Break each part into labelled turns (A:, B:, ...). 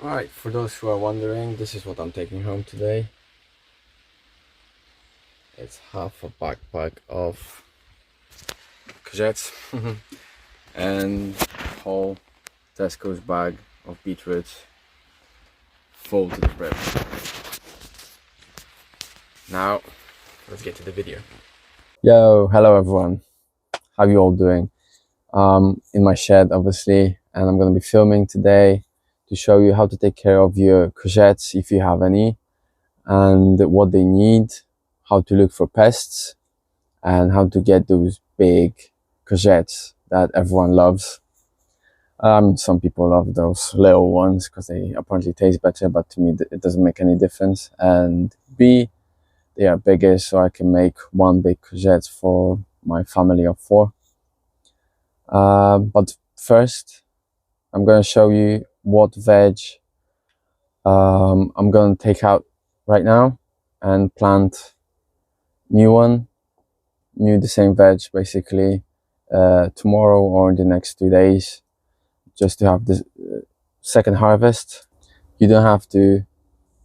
A: Alright, for those who are wondering, this is what I'm taking home today. It's half a backpack of courgettes and whole Tesco's bag of beetroot full to the brim. Now, let's get to the video. Yo, hello everyone. How you all doing? In my shed, obviously, and I'm going to be filming today to show you how to take care of your courgettes if you have any, and what they need, how to look for pests, and how to get those big courgettes that everyone loves. Some people love those little ones because they apparently taste better, but to me it doesn't make any difference. And B, they are bigger, so I can make one big courgette for my family of 4. But first, I'm going to show you what veg I'm going to take out right now and plant new the same veg basically tomorrow or in the next 2 days, just to have the second harvest. You don't have to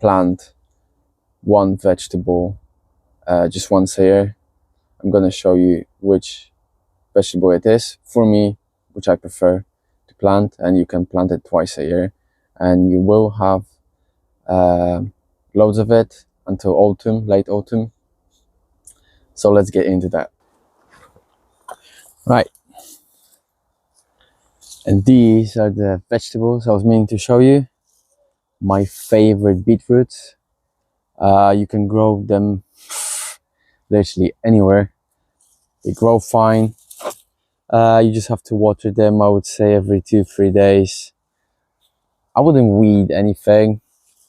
A: plant one vegetable just once a year. I'm going to show you which vegetable it is for me, which I prefer to plant, and you can plant it twice a year and you will have loads of it until autumn, late autumn. So let's get into that. Right, and these are the vegetables I was meaning to show you. My favorite beetroots. You can grow them literally anywhere. They grow fine. You just have to water them, I would say, every 2-3 days. I wouldn't weed anything.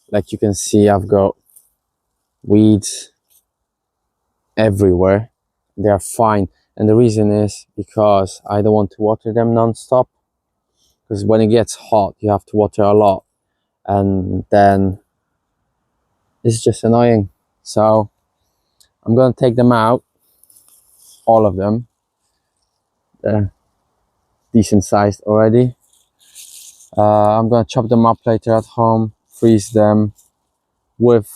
A: Like you can see, I've got weeds everywhere. They are fine, and the reason is because I don't want to water them non-stop, because when it gets hot you have to water a lot and then it's just annoying. So I'm going to take them out, all of them. They're decent sized already. I'm going to chop them up later at home, freeze them with,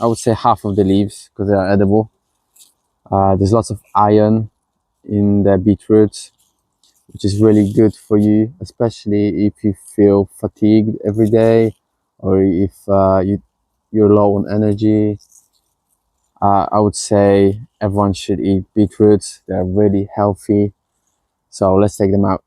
A: I would say, half of the leaves because they are edible. There's lots of iron in the beetroots, which is really good for you, especially if you feel fatigued every day, or if you're low on energy. I would say everyone should eat beetroots. They're really healthy. So let's take them out.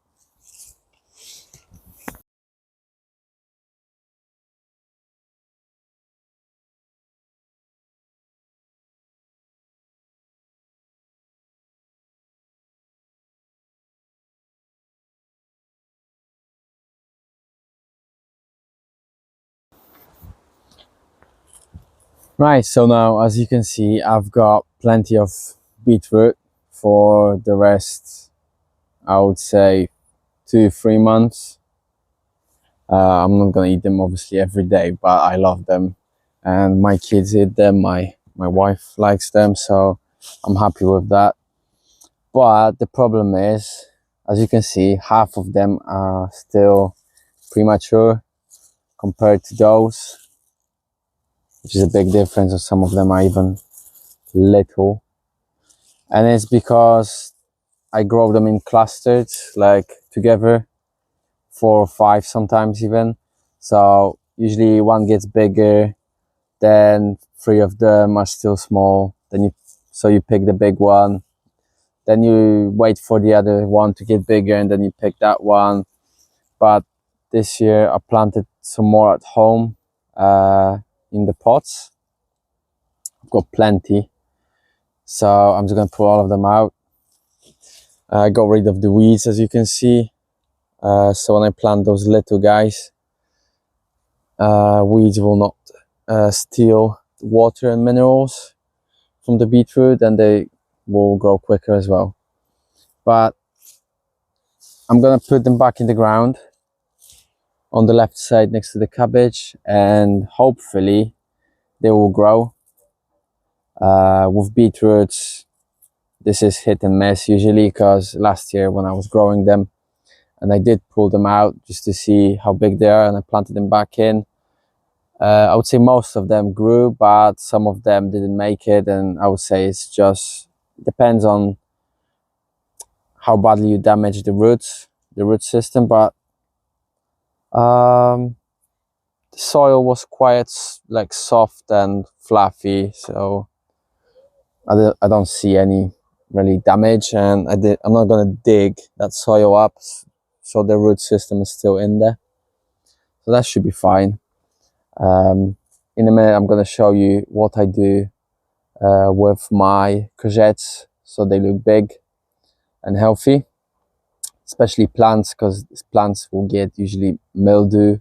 A: Right, so now as you can see, I've got plenty of beetroot for the rest, I would say 2-3 months. I'm not gonna eat them obviously every day, but I love them and my kids eat them, my wife likes them, so I'm happy with that. But the problem is, as you can see, half of them are still premature compared to those, which is a big difference, and some of them are even little. And it's because I grow them in clusters, like together, 4 or 5 sometimes even. So usually one gets bigger, then 3 of them are still small, then you pick the big one, then you wait for the other one to get bigger, and then you pick that one. But this year I planted some more at home in the pots. I've got plenty, so I'm just gonna pull all of them out. I got rid of the weeds, as you can see. So when I plant those little guys, weeds will not steal water and minerals from the beetroot, and they will grow quicker as well. But I'm gonna put them back in the ground on the left side next to the cabbage, and hopefully they will grow. With beetroots, this is hit and miss usually, because last year when I was growing them, and I did pull them out just to see how big they are, and I planted them back in. I would say most of them grew, but some of them didn't make it, and I would say it's just depends on how badly you damage the root system. But the soil was quite like soft and fluffy, so I don't see any really damage, and I'm not gonna dig that soil up, so the root system is still in there, so that should be fine. In a minute I'm gonna show you what I do with my courgettes so they look big and healthy, especially plants, because plants will get usually mildew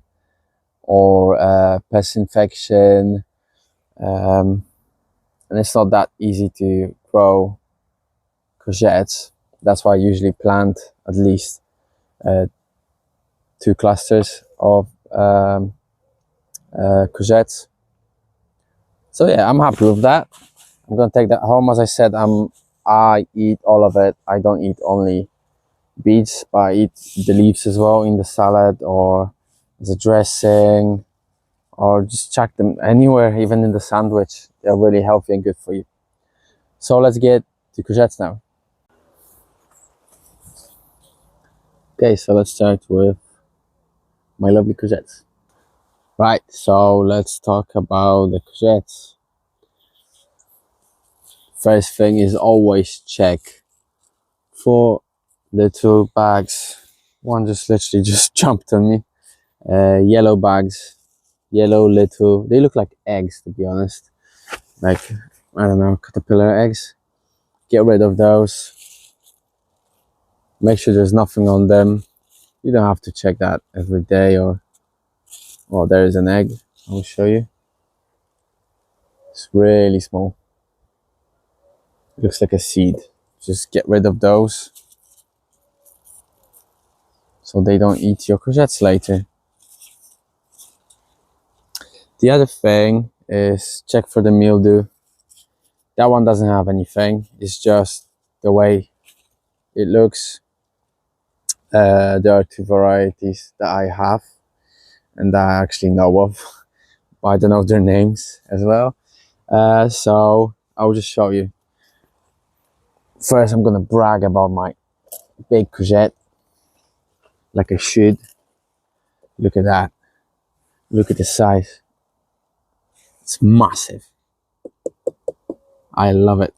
A: or pest infection, and it's not that easy to grow courgettes. That's why I usually plant at least 2 clusters of courgettes. So yeah, I'm happy with that. I'm gonna take that home. As I said, I eat all of it. I don't eat only beets, but I eat the leaves as well in the salad or as a dressing, or just chuck them anywhere, even in the sandwich. They're really healthy and good for you. So let's get to courgettes now. Okay, so let's start with my lovely courgettes. Right, so let's talk about the courgettes. First thing is always check for little bags. One just literally just jumped on me. Yellow bags, yellow little, they look like eggs, to be honest, like, I don't know, caterpillar eggs. Get rid of those. Make sure there's nothing on them. You don't have to check that every day. Or, oh, there is an egg. I'll show you. It's really small. It looks like a seed. Just get rid of those so they don't eat your courgettes later. The other thing is check for the mildew. That one doesn't have anything. It's just the way it looks. There are 2 varieties that I have and that I actually know of, but I don't know their names as well. So I'll just show you. First, I'm gonna brag about my big courgette, like I should. Look at that. Look at the size. It's massive. I love it.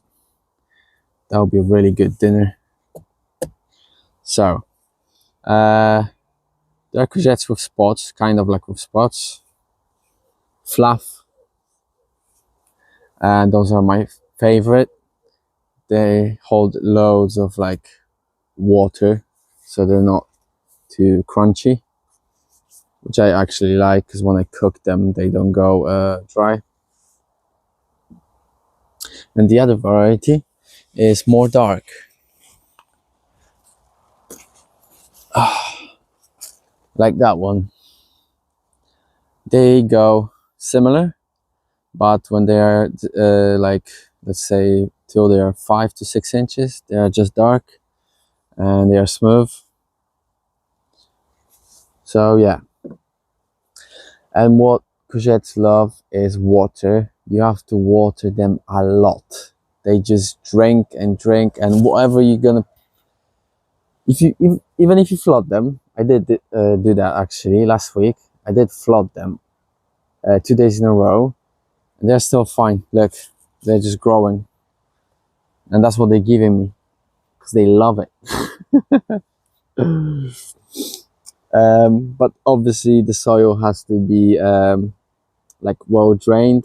A: That would be a really good dinner. So, there are courgettes with spots, kind of like with spots. Fluff. And those are my favorite. They hold loads of like water, so they're not too crunchy, which I actually like, because when I cook them they don't go dry. And the other variety is more dark. Like that one. They go similar, but when they are like, let's say till they are 5 to 6 inches, they are just dark and they are smooth. So yeah. And what courgettes love is water. You have to water them a lot. They just drink and drink, and whatever you're gonna, even if you flood them, I did do that actually last week. I did flood them 2 days in a row, and they're still fine. Look, they're just growing, and that's what they're giving me, because they love it. But obviously the soil has to be like well drained.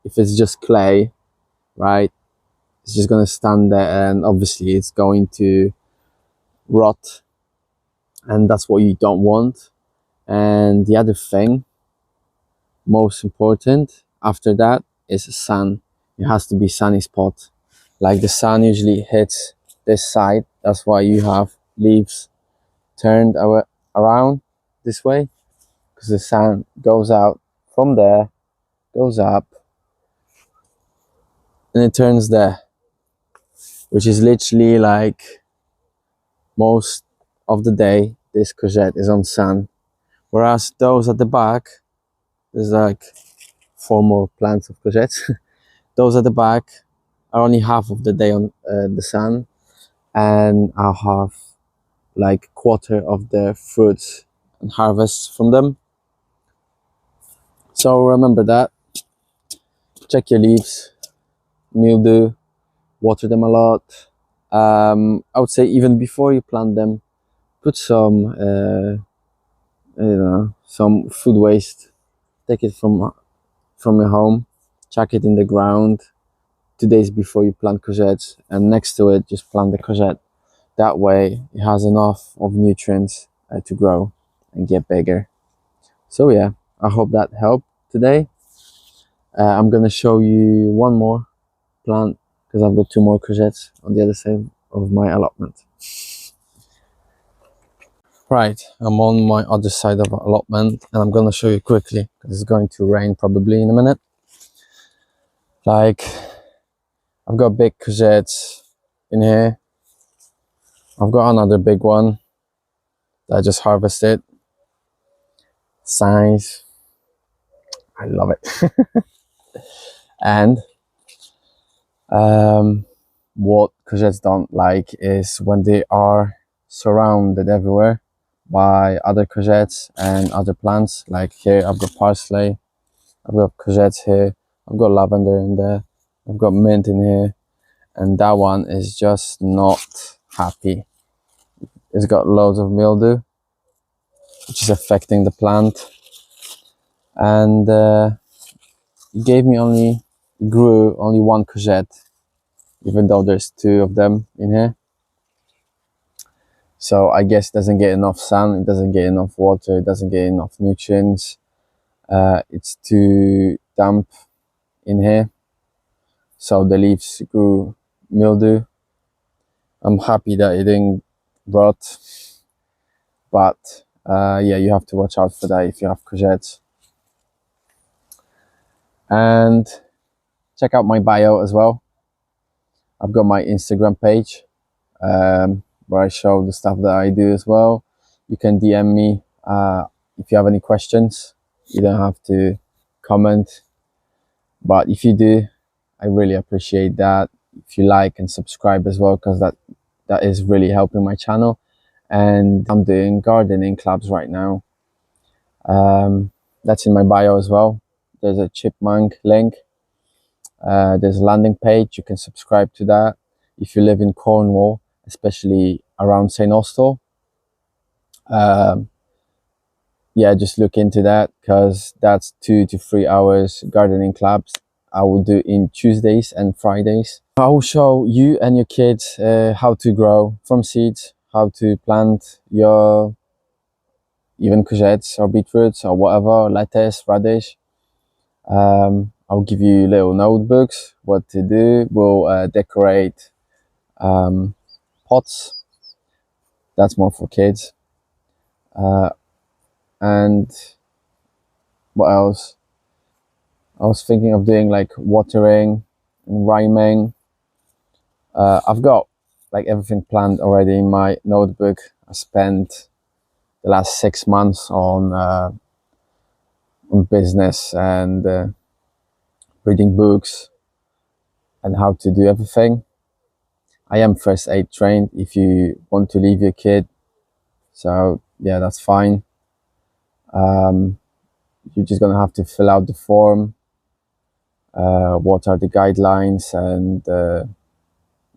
A: If it's just clay, right, it's just gonna stand there, and obviously it's going to rot, and that's what you don't want. And the other thing, most important after that, is sun. It has to be sunny spot. Like the sun usually hits this side, that's why you have leaves turned around this way, because the sun goes out from there, goes up, and it turns there, which is literally like most of the day this courgette is on sun, whereas those at the back, there's like 4 more plants of courgettes. Those at the back are only half of the day on the sun, and I'll have like quarter of the fruits and harvests from them. So remember that. Check your leaves, mildew, water them a lot. I would say even before you plant them, put some some food waste. Take it from your home, chuck it in the ground 2 days before you plant courgettes, and next to it just plant the courgette. That way it has enough of nutrients to grow and get bigger. So yeah, I hope that helped today. I'm gonna show you one more plant because I've got 2 more courgettes on the other side of my allotment. Right, I'm on my other side of allotment, and I'm gonna show you quickly because it's going to rain probably in a minute. Like, I've got big courgettes in here. I've got another big one that I just harvested. Size, I love it. And what courgettes don't like is when they are surrounded everywhere by other courgettes and other plants. Like here I've got parsley, I've got courgettes here, I've got lavender in there, I've got mint in here, and that one is just not happy. It's got loads of mildew, which is affecting the plant, and it grew only 1 courgette, even though there's 2 of them in here. So I guess it doesn't get enough sun, it doesn't get enough water, it doesn't get enough nutrients. It's too damp in here, so the leaves grew mildew. I'm happy that it didn't rot, but yeah, you have to watch out for that if you have courgettes. And check out my bio as well. I've got my Instagram page where I show the stuff that I do as well. You can DM me if you have any questions. You don't have to comment, but if you do, I really appreciate that. If you like and subscribe as well, because that is really helping my channel. And I'm doing gardening clubs right now. That's in my bio as well. There's a chipmunk link. There's a landing page. You can subscribe to that. If you live in Cornwall, especially around St. Austell, yeah, just look into that, because that's 2 to 3 hours gardening clubs I will do in Tuesdays and Fridays. I will show you and your kids how to grow from seeds, how to plant your even courgettes or beetroots or whatever, lettuce, radish. I'll give you little notebooks, what to do. We'll decorate pots. That's more for kids. And what else? I was thinking of doing like watering and rhyming. I've got like everything planned already in my notebook. I spent the last 6 months on business and reading books and how to do everything. I am first aid trained if you want to leave your kid, so yeah, that's fine. You're just gonna have to fill out the form, what are the guidelines, and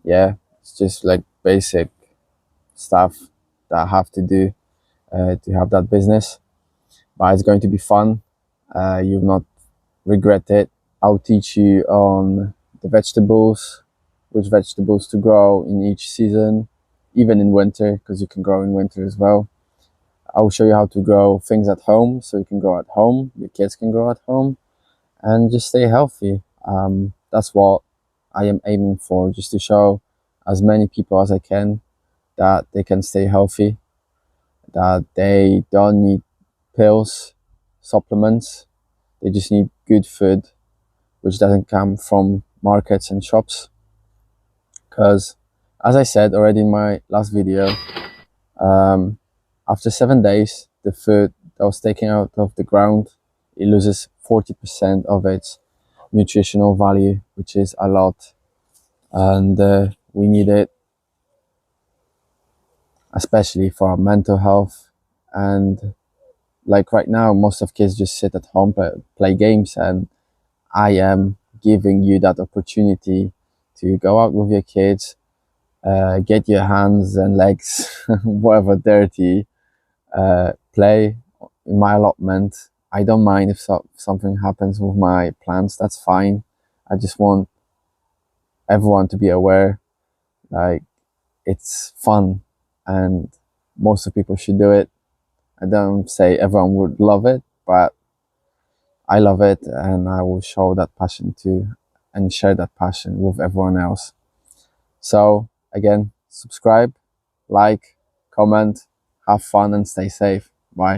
A: yeah, it's just like basic stuff that I have to do to have that business. But it's going to be fun. You'll not regret it. I'll teach you on the vegetables, which vegetables to grow in each season, even in winter, because you can grow in winter as well. I'll show you how to grow things at home, so you can grow at home, your kids can grow at home, and just stay healthy. That's what I am aiming for, just to show as many people as I can that they can stay healthy, that they don't need pills, supplements, they just need good food, which doesn't come from markets and shops. Because as I said already in my last video, After 7 days, the food that was taken out of the ground, it loses 40% of its nutritional value, which is a lot. And we need it, especially for our mental health. And like right now, most of kids just sit at home, play games, and I am giving you that opportunity to go out with your kids, get your hands and legs, whatever dirty, play in my allotment. I don't mind if something happens with my plants, that's fine. I just want everyone to be aware, like, it's fun and most of people should do it. I don't say everyone would love it, but I love it and I will show that passion too and share that passion with everyone else. So again, subscribe, like, comment, have fun and stay safe. Bye.